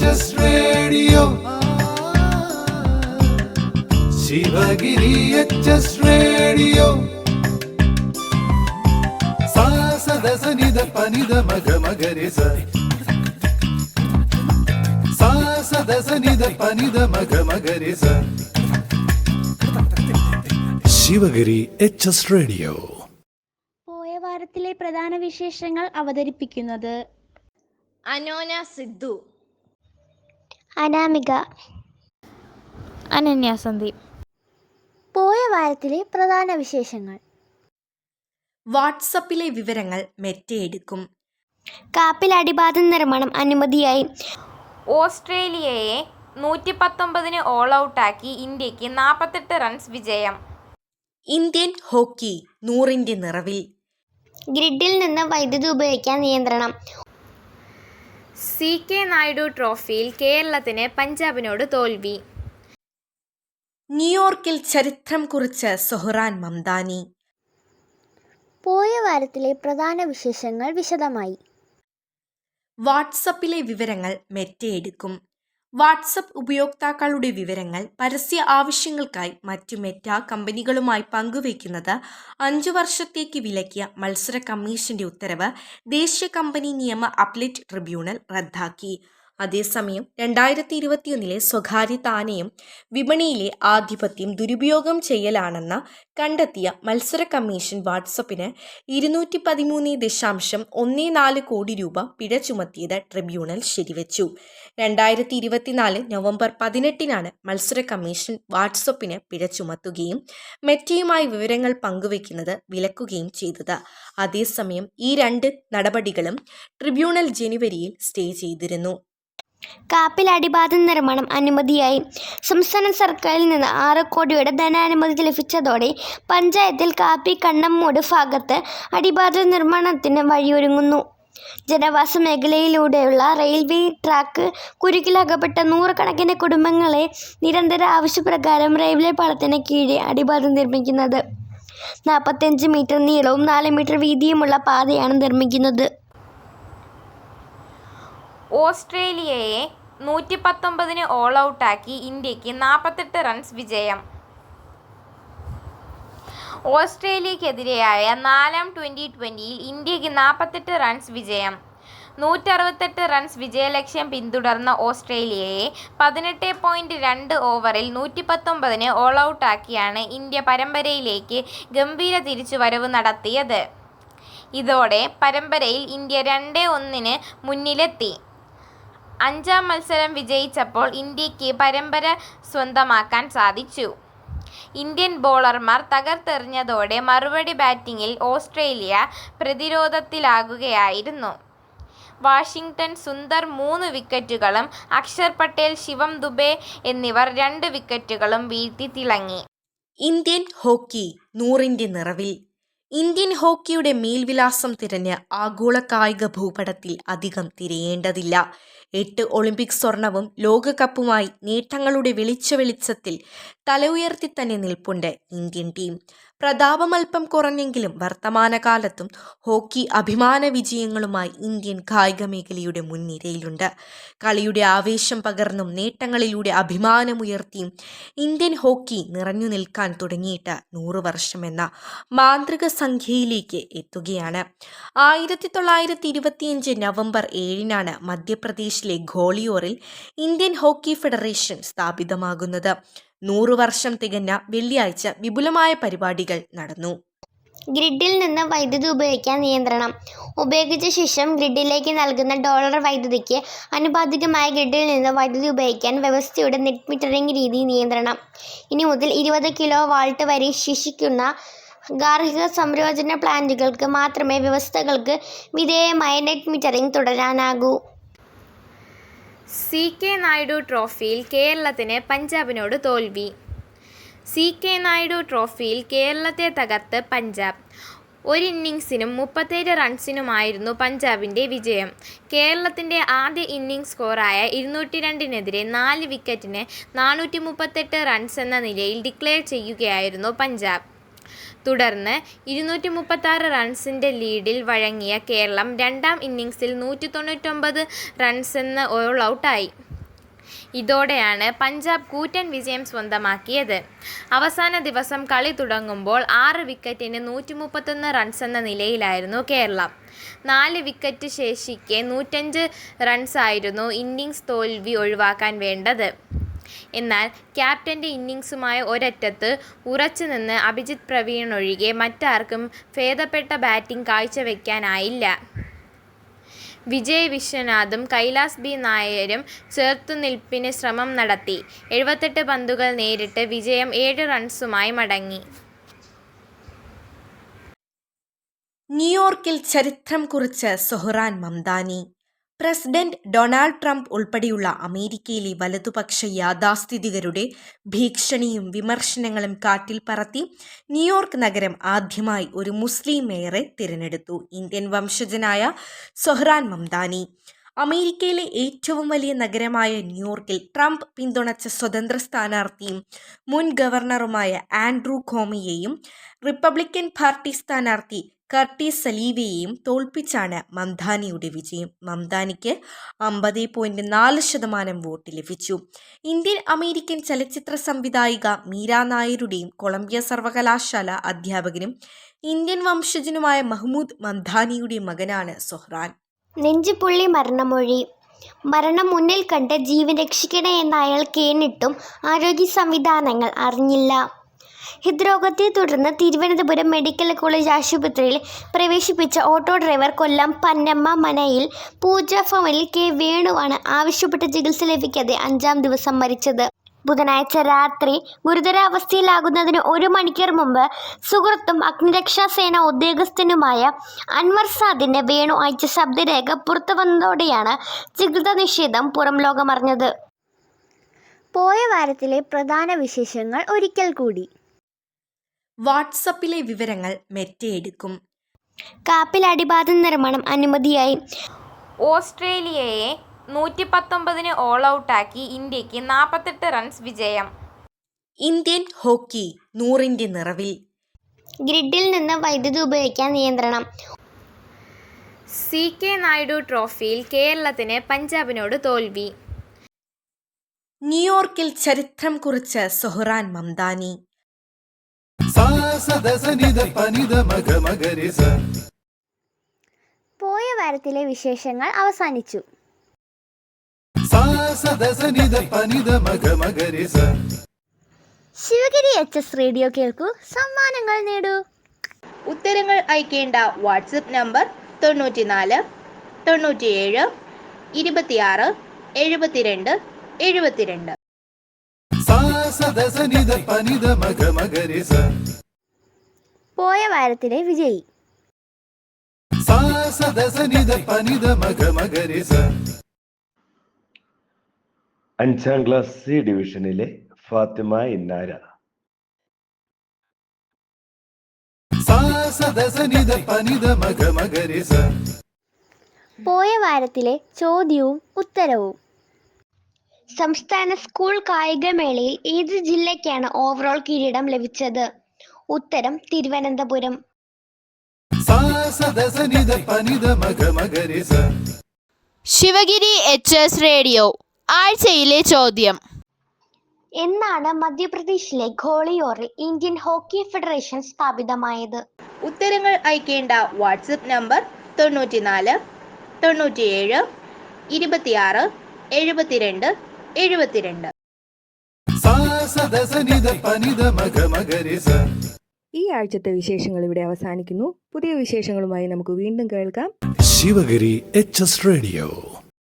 HS Radio. Shivagiri HS Radio. Sa sa da sa ni da pa ni da ma ga ma ga re sa. Sa sa da sa ni da pa ni da ma ga ma ga re sa. Sivagiri HS radio. പോയ വാരത്തിലെ പ്രധാന വിശേഷങ്ങൾ അവതരിപ്പിക്കുന്നത് അനോന സിദ്ധു, അനാമിക, അനന്യ സന്ദീപ്. പോയ വാരത്തിലെ പ്രധാന വിശേഷങ്ങൾ. വാട്സപ്പിലെ വിവരങ്ങൾ മെറ്റയെടുക്കും. കാപ്പിൽ അടിപാത നിർമ്മാണം അനുമതിയായി. ഓസ്ട്രേലിയയെ 119 ഓൾ ഔട്ടാക്കി ഇന്ത്യക്ക് 48 റൺസ് വിജയം. ഇന്ത്യൻ ഹോക്കി 100ന്റെ നിറവിൽ. ഗ്രിഡിൽ നിന്ന് വൈദ്യുതി ഉപയോഗിക്കാൻ നിയന്ത്രണം. CK നായിഡു ട്രോഫിയിൽ കേരളത്തിന് പഞ്ചാബിനോട് തോൽവി. ന്യൂയോർക്കിൽ ചരിത്രം കുറിച്ച സൊഹ്റാൻ മംദാനി. പോയ വാരത്തിലെ പ്രധാന വിശേഷങ്ങൾ വിശദമായി. വാട്സപ്പിലെ വിവരങ്ങൾ മെറ്റയെടുക്കും. വാട്സപ്പ് ഉപയോക്താക്കളുടെ വിവരങ്ങൾ പരസ്യ ആവശ്യങ്ങൾക്കായി മറ്റു മെറ്റ കമ്പനികളുമായി പങ്കുവയ്ക്കുന്നത് 5 വർഷത്തേക്ക് വിലക്കിയ മത്സര കമ്മീഷന്റെ ഉത്തരവ് ദേശീയ കമ്പനി നിയമ അപ്പലേറ്റ് ട്രിബ്യൂണൽ റദ്ദാക്കി. അതേസമയം 2021 സ്വകാര്യ താനെയും വിപണിയിലെ ആധിപത്യം ദുരുപയോഗം ചെയ്യലാണെന്ന് കണ്ടെത്തിയ മത്സര കമ്മീഷൻ വാട്സപ്പിന് 213.14 കോടി രൂപ പിഴ ചുമത്തിയത് ട്രിബ്യൂണൽ ശരിവച്ചു. 2024 നവംബർ 18 മത്സര കമ്മീഷൻ വാട്സപ്പിന് പിഴ ചുമത്തുകയും മെറ്റയുമായി വിവരങ്ങൾ പങ്കുവയ്ക്കുന്നത് വിലക്കുകയും ചെയ്തത്. അതേസമയം ഈ 2 നടപടികളും ട്രിബ്യൂണൽ ജനുവരിയിൽ സ്റ്റേ ചെയ്തിരുന്നു. കാപ്പിൽ അടിപാത നിർമ്മാണം അനുമതിയായി. സംസ്ഥാന സർക്കാരിൽ നിന്ന് 6 കോടിയുടെ ധനാനുമതി ലഭിച്ചതോടെ പഞ്ചായത്തിൽ കാപ്പി കണ്ണമ്മൂട് ഭാഗത്ത് അടിപാത നിർമ്മാണത്തിന് വഴിയൊരുങ്ങുന്നു. ജനവാസ മേഖലയിലൂടെയുള്ള റെയിൽവേ ട്രാക്ക് കുരുക്കിലകപ്പെട്ട 100 കണക്കിന് കുടുംബങ്ങളെ നിരന്തര ആവശ്യപ്രകാരം റെയിൽവേ പാളത്തിന് കീഴെ അടിപാത നിർമ്മിക്കുന്നത്. 45 മീറ്റർ നീളവും 4 മീറ്റർ വീതിയുമുള്ള പാതയാണ് നിർമ്മിക്കുന്നത്. ഓസ്ട്രേലിയയെ 119 ഓൾ ഔട്ടാക്കി ഇന്ത്യക്ക് 48 റൺസ് വിജയം. ഓസ്ട്രേലിയക്കെതിരെയായ 4ാം T20യിൽ ഇന്ത്യക്ക് 48 റൺസ് വിജയം. 168 റൺസ് വിജയലക്ഷ്യം പിന്തുടർന്ന ഓസ്ട്രേലിയയെ 18.2 ഓവറിൽ 119 ഓൾ ഔട്ടാക്കിയാണ് ഇന്ത്യ പരമ്പരയിലേക്ക് ഗംഭീര തിരിച്ചുവരവ് നടത്തിയത്. ഇതോടെ പരമ്പരയിൽ ഇന്ത്യ 2-1 മുന്നിലെത്തി. 5ാം മത്സരം വിജയിച്ചപ്പോൾ ഇന്ത്യക്ക് പരമ്പര സ്വന്തമാക്കാൻ സാധിച്ചു. ഇന്ത്യൻ ബോളർമാർ തകർത്തെറിഞ്ഞതോടെ മറുപടി ബാറ്റിംഗിൽ ഓസ്ട്രേലിയ പ്രതിരോധത്തിലാകുകയായിരുന്നു. വാഷിംഗ്ടൺ സുന്ദർ 3 വിക്കറ്റുകളും അക്ഷർ പട്ടേൽ, ശിവം ദുബെ എന്നിവർ 2 വിക്കറ്റുകളും വീഴ്ത്തി തിളങ്ങി. ഇന്ത്യൻ ഹോക്കി 100ന്റെ നിറവിൽ. ഇന്ത്യൻ ഹോക്കിയുടെ മേൽവിലാസം തിരഞ്ഞ് ആഗോള കായിക ഭൂപടത്തിൽ അധികം തിരയേണ്ടതില്ല. 8 ഒളിമ്പിക് സ്വർണവും ലോകകപ്പുമായി നേട്ടങ്ങളുടെ വെളിച്ചത്തിൽ തല ഉയർത്തി തന്നെ നിൽപ്പുണ്ട് ഇന്ത്യൻ ടീം. പ്രതാപമൽപ്പം കുറഞ്ഞെങ്കിലും വർത്തമാനകാലത്തും ഹോക്കി അഭിമാന വിജയങ്ങളുമായി ഇന്ത്യൻ കായിക മേഖലയുടെ മുൻനിരയിലുണ്ട്. കളിയുടെ ആവേശം പകർന്നും നേട്ടങ്ങളിലൂടെ അഭിമാനമുയർത്തിയും ഇന്ത്യൻ ഹോക്കി നിറഞ്ഞു നിൽക്കാൻ തുടങ്ങിയിട്ട് 100 വർഷമെന്ന മാന്ത്രിക സംഖ്യയിലേക്ക് എത്തുകയാണ്. 1925 നവംബർ 7 മധ്യപ്രദേശിലെ ഗ്വാളിയോറിൽ ഇന്ത്യൻ ഹോക്കി ഫെഡറേഷൻ സ്ഥാപിതമാകുന്നത്. 100 വർഷം തികഞ്ഞ വെള്ളിയാഴ്ച വിപുലമായ പരിപാടികൾ നടന്നു. ഗ്രിഡിൽ നിന്ന് വൈദ്യുതി ഉപയോഗിക്കാൻ നിയന്ത്രണം. ഉപയോഗിച്ച ശേഷം ഗ്രിഡിലേക്ക് നൽകുന്ന ഡോളർ വൈദ്യുതിക്ക് ആനുപാതികമായ ഗ്രിഡിൽ നിന്ന് വൈദ്യുതി ഉപയോഗിക്കാൻ വ്യവസ്ഥയുടെ നെറ്റ് മീറ്ററിംഗ് രീതി നിയന്ത്രണം. ഇനി മുതൽ 20 കിലോ വാൾട്ട് വരെ ശേഷിക്കുന്ന ഗാർഹിക സംയോജന പ്ലാന്റുകൾക്ക് മാത്രമേ വ്യവസ്ഥകൾക്ക് വിധേയമായ നെറ്റ് മീറ്ററിംഗ് തുടരാനാകൂ. CK നായിഡു ട്രോഫിയിൽ കേരളത്തിന് പഞ്ചാബിനോട് തോൽവി. CK നായിഡു ട്രോഫിയിൽ കേരളത്തെ തകർത്ത് പഞ്ചാബ്. ഒരു ഇന്നിംഗ്സിനും 37 റൺസിനുമായിരുന്നു പഞ്ചാബിൻ്റെ വിജയം. കേരളത്തിൻ്റെ ആദ്യ ഇന്നിംഗ്സ് സ്കോറായ 202-നെതിരെ 4 വിക്കറ്റിന് 438 റൺസ് എന്ന നിലയിൽ ഡിക്ലെയർ ചെയ്യുകയായിരുന്നു പഞ്ചാബ്. തുടർന്ന് 236 റൺസിൻ്റെ ലീഡിൽ വഴങ്ങിയ കേരളം 2ാം ഇന്നിംഗ്സിൽ 199 റൺസെന്ന് ഓൾ ഔട്ടായി. ഇതോടെയാണ് പഞ്ചാബ് കൂറ്റൻ വിജയം സ്വന്തമാക്കിയത്. അവസാന ദിവസം കളി തുടങ്ങുമ്പോൾ 6 വിക്കറ്റിന് 131 റൺസെന്ന നിലയിലായിരുന്നു കേരളം. 4 വിക്കറ്റ് ശേഷിക്കെ 105 റൺസായിരുന്നു ഇന്നിംഗ്സ് തോൽവി ഒഴിവാക്കാൻ വേണ്ടത്. എന്നാൽ ക്യാപ്റ്റൻ്റെ ഇന്നിംഗ്സുമായ ഒരറ്റത്ത് ഉറച്ചുനിന്ന് അഭിജിത്ത് പ്രവീണൊഴികെ മറ്റാർക്കും ഭേദപ്പെട്ട ബാറ്റിംഗ് കാഴ്ചവെക്കാനായില്ല. വിജയ് വിശ്വനാഥും കൈലാസ് ബി നായരും ചെറുത്തുനിൽപ്പിന് ശ്രമം നടത്തി. 78 പന്തുകൾ നേരിട്ട് വിജയം 7 റൺസുമായി മടങ്ങി. ന്യൂയോർക്കിൽ ചരിത്രം കുറിച്ച് Zohran Mamdani. President Donald Trump ഉൾപ്പെടെയുള്ള അമേരിക്കയിലെ വലതുപക്ഷ യാഥാസ്ഥിതികരുടെ ഭീഷണിയും വിമർശനങ്ങളും കാറ്റിൽ പറത്തി ന്യൂയോർക്ക് നഗരം ആദ്യമായി ഒരു മുസ്ലിം മേയറെ തിരഞ്ഞെടുത്തു. ഇന്ത്യൻ വംശജനായ സൊഹ്റാൻ മംദാനി. അമേരിക്കയിലെ ഏറ്റവും വലിയ നഗരമായ ന്യൂയോർക്കിൽ ട്രംപ് പിന്തുണച്ച സ്വതന്ത്ര സ്ഥാനാർത്ഥിയും മുൻ ഗവർണറുമായ ആൻഡ്രൂ കോമിയെയും റിപ്പബ്ലിക്കൻ പാർട്ടി സ്ഥാനാർത്ഥി കർട്ടീസ് സലീവയെയും തോൽപ്പിച്ചാണ് മംദാനിയുടെ വിജയം. മംദാനിക്ക് 50.4% വോട്ട് ലഭിച്ചു. ഇന്ത്യൻ അമേരിക്കൻ ചലച്ചിത്ര സംവിധായിക മീര നായരുടെയും കൊളംബിയ സർവകലാശാല അധ്യാപകനും ഇന്ത്യൻ വംശജനുമായ മഹ്മൂദ് മംദാനിയുടെ മകനാണ് സൊഹ്റാൻ. നെഞ്ചുപൊള്ളി മരണമൊഴി. മരണം മുന്നിൽ കണ്ട് ജീവൻ രക്ഷിക്കണേ എന്ന് അയാൾ കേണിട്ടും ആരോഗ്യ സംവിധാനങ്ങൾ അറിഞ്ഞില്ല. ഹൃദ്രോഗത്തെ തുടർന്ന് തിരുവനന്തപുരം മെഡിക്കൽ കോളേജ് ആശുപത്രിയിൽ പ്രവേശിപ്പിച്ച ഓട്ടോ ഡ്രൈവർ കൊല്ലം പന്നമ്മ മനയിൽ പൂജ ഫാമിൽ കെ വേണുവാണ് ആവശ്യപ്പെട്ട ചികിത്സ ലഭിക്കാതെ 5-ാം ദിവസം മരിച്ചത്. ബുധനാഴ്ച രാത്രി ഗുരുതരാവസ്ഥയിലാകുന്നതിന് 1 മണിക്കൂർ മുമ്പ് സുഹൃത്തും അഗ്നിരക്ഷാസേന ഉദ്യോഗസ്ഥനുമായ അൻവർ സാദിൻ്റെ വേണു അയച്ച ശബ്ദരേഖ പുറത്തു വന്നതോടെയാണ് ചികിത്സാ നിഷേധം പുറം ലോകമറിഞ്ഞത്. പോയ വാരത്തിലെ പ്രധാന വിശേഷങ്ങൾ ഒരിക്കൽ കൂടി. വാട്സപ്പിലെ വിവരങ്ങൾ മെറ്റയെടുക്കും. കാപ്പിൽ അടിപാത നിർമ്മാണം അനുമതിയായി. ഓസ്ട്രേലിയയെ 119 ഓൾ ഔട്ടാക്കി ഇന്ത്യക്ക് 48 റൺസ് വിജയം. ഇന്ത്യൻ ഹോക്കി 100ന്റെ നിറവിൽ. ഗ്രിഡിൽ നിന്ന് വൈദ്യുതി ഉപയോഗിക്കാൻ നിയന്ത്രണം. CK നായിഡു ട്രോഫിയിൽ കേരളത്തിന് പഞ്ചാബിനോട് തോൽവി. ന്യൂയോർക്കിൽ ചരിത്രം കുറിച്ച് Zohran Mamdani. sa sa da sa ni da pa ni da ma ga ma ga re sa. പോയ വാരത്തിലെ വിശേഷങ്ങൾ അവസാനിച്ചു. sa sa da sa ni da pa ni da ma ga ma ga re sa. Sivagiri HS radio കേൾക്കൂ, സമ്മാനങ്ങൾ നേടൂ. ഉത്തരങ്ങൾ അയക്കേണ്ട WhatsApp number 94 97 26 72 72. sa sa da sa ni da pa ni da ma ga ma ga re sa. പോയ വാരത്തിലെ വിജയി. sa sa da sa ni da pa ni da ma ga ma ga re sa. 5ാം class C ഡിവിഷനിലെ Fathima ഇന്നാര. sa sa da sa ni da pa ni da ma ga ma ga re sa. പോയ വാരത്തിലെ ചോദ്യവും ഉത്തരവും. സംസ്ഥാന school കായികമേളയിൽ ഏത് ജില്ലയ്ക്കാണ് overall കിരീടം ലഭിച്ചത്? ഉത്തരം Thiruvananthapuram. sa sa da sa ni da pa ni da ma ga ma ga re sa. Sivagiri HS radio ആഴ്ചയിലെ ചോദ്യം. എന്നാണ് മധ്യപ്രദേശിലെ ഗ്വാളിയോറിൽ ഇന്ത്യൻ ഹോക്കി ഫെഡറേഷൻ സ്ഥാപിതമായത്? ഉത്തരങ്ങൾ അയക്കേണ്ട WhatsApp number 94 97 26 72 72. sa sa da sa ni da pa ni da ma ga ma ga re sa. ഈ ആഴ്ചത്തെ വിശേഷങ്ങൾ ഇവിടെ അവസാനിക്കുന്നു. പുതിയ വിശേഷങ്ങളുമായി നമുക്ക് വീണ്ടും കേൾക്കാം. Sivagiri HS radio.